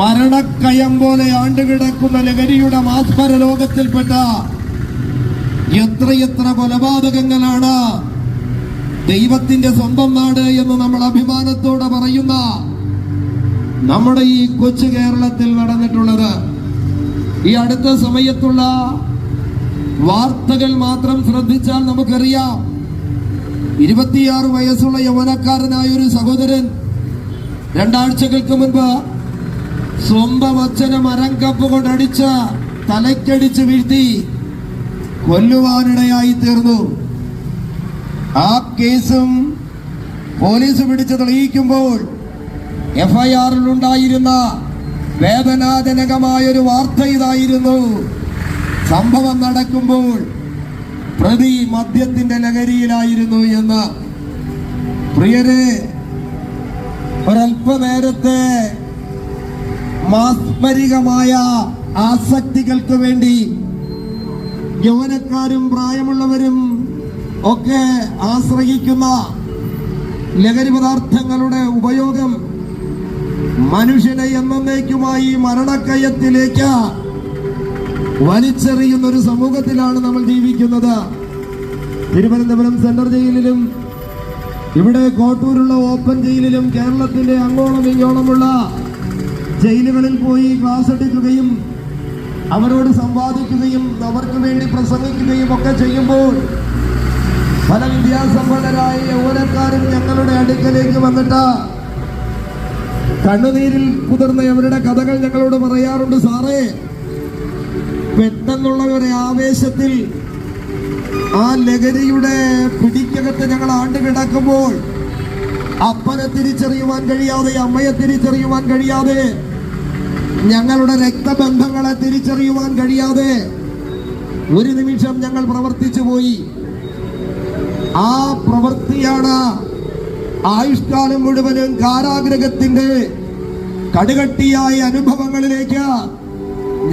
മരണക്കയം പോലെ ആണ്ടുകിടക്കുന്ന ലഹരിയുടെ മാസ്മര ലോകത്തിൽപ്പെട്ട എത്രയെത്ര കൊലപാതകങ്ങളാണ് ദൈവത്തിന്റെ സ്വന്തം നാട് എന്ന് നമ്മൾ അഭിമാനത്തോടെ പറയുന്ന നമ്മുടെ ഈ കൊച്ചു കേരളത്തിൽ നടന്നിട്ടുള്ളത്. ഈ അടുത്ത സമയത്തുള്ള വാർത്തകൾ മാത്രം ശ്രദ്ധിച്ചാൽ നമുക്കറിയാം. 26 വയസ്സുള്ള യൗവനക്കാരനായ ഒരു സഹോദരൻ 2 ആഴ്ചകൾക്ക് മുൻപ് സ്വന്തം അച്ഛനെ മരം കപ്പ് കൊണ്ടടിച്ച് തലയ്ക്കടിച്ച് വീഴ്ത്തി കൊല്ലുവാനിടയായി തീർന്നു. ആ കേസും പോലീസ് പിടിച്ച് തെളിയിക്കുമ്പോൾ FIR-ൽ ഉണ്ടായിരുന്ന വേദനാജനകമായൊരു വാർത്ത ഇതായിരുന്നു: സംഭവം നടക്കുമ്പോൾ പ്രതി മദ്യത്തിന്റെ ലഹരിയിലായിരുന്നു എന്ന്. പ്രിയരെ, ഒരല്പനേരത്തെ മാസ്മരികമായ ആസക്തികൾക്ക് വേണ്ടി യൗവനക്കാരും പ്രായമുള്ളവരും ഒക്കെ ആശ്രയിക്കുന്ന ലഹരി പദാർത്ഥങ്ങളുടെ ഉപയോഗം മനുഷ്യനെ എന്നേക്കുമായി മരണക്കയത്തിലേക്ക് വലിച്ചെറിയുന്ന ഒരു സമൂഹത്തിലാണ് നമ്മൾ ജീവിക്കുന്നത്. തിരുവനന്തപുരം സെൻട്രൽ ജയിലിലും ഇവിടെ കോട്ടൂരുള്ള ഓപ്പൺ ജയിലിലും കേരളത്തിന്റെ അങ്ങോളം ഇങ്ങോളമുള്ള ജയിലുകളിൽ പോയി ക്ലാസ് എടുക്കുകയും അവരോട് സംവാദിക്കുകയും അവർക്ക് വേണ്ടി പ്രസംഗിക്കുകയും ഒക്കെ ചെയ്യുമ്പോൾ പല വിദ്യാസമ്പന്നരായ യൗവനക്കാരും ഞങ്ങളുടെ അടുക്കലേക്ക് വന്നിട്ട് കണ്ണുനീരിൽ കുതിർന്ന അവരുടെ കഥകൾ ഞങ്ങളോട് പറയാറുണ്ട്. സാറേ, പെട്ടെന്നുള്ള ഒരു ആവേശത്തിൽ ആ ലഹരിയുടെ പിടിക്കകത്ത് ഞങ്ങൾ ആണ്ടുകിടക്കുമ്പോൾ അപ്പനെ തിരിച്ചറിയുവാൻ കഴിയാതെ, അമ്മയെ തിരിച്ചറിയുവാൻ കഴിയാതെ, ഞങ്ങളുടെ രക്തബന്ധങ്ങളെ തിരിച്ചറിയുവാൻ കഴിയാതെ ഒരു നിമിഷം ഞങ്ങൾ പ്രവർത്തിച്ചു പോയി. ആ പ്രവൃത്തിയാണ് ആയുഷ്കാലം മുഴുവനും കാരാഗ്രഹത്തിന്റെ കടുകട്ടിയായ അനുഭവങ്ങളിലേക്ക്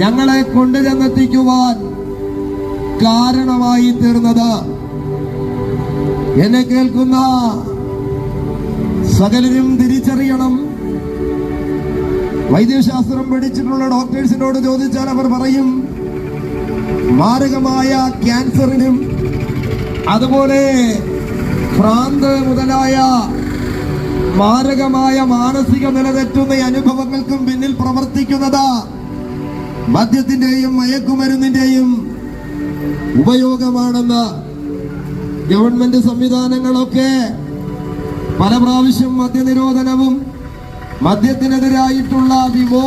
ഞങ്ങളെ കൊണ്ടുചെന്നെത്തിക്കുവാൻ കാരണമായി തീർന്നത്. എന്നെ കേൾക്കുന്ന സകലരും തിരിച്ചറിയണം. വൈദ്യശാസ്ത്രം പഠിച്ചിട്ടുള്ള ഡോക്ടേഴ്സിനോട് ചോദിച്ചാൽ അവർ പറയും, മാരകമായ ക്യാൻസറിനും അതുപോലെ ഭ്രാന്ത് മുതലായ മാരകമായ മാനസിക നില തെറ്റുന്ന അനുഭവങ്ങൾക്കും പിന്നിൽ പ്രവർത്തിക്കുന്നത് മദ്യത്തിന്റെയും മയക്കുമരുന്നിന്റെയും ഉപയോഗമാണെന്ന്. ഗവൺമെന്റ് സംവിധാനങ്ങളൊക്കെ പല പ്രാവശ്യം മദ്യനിരോധനവും മദ്യത്തിനെതിരായിട്ടുള്ള വിമോചന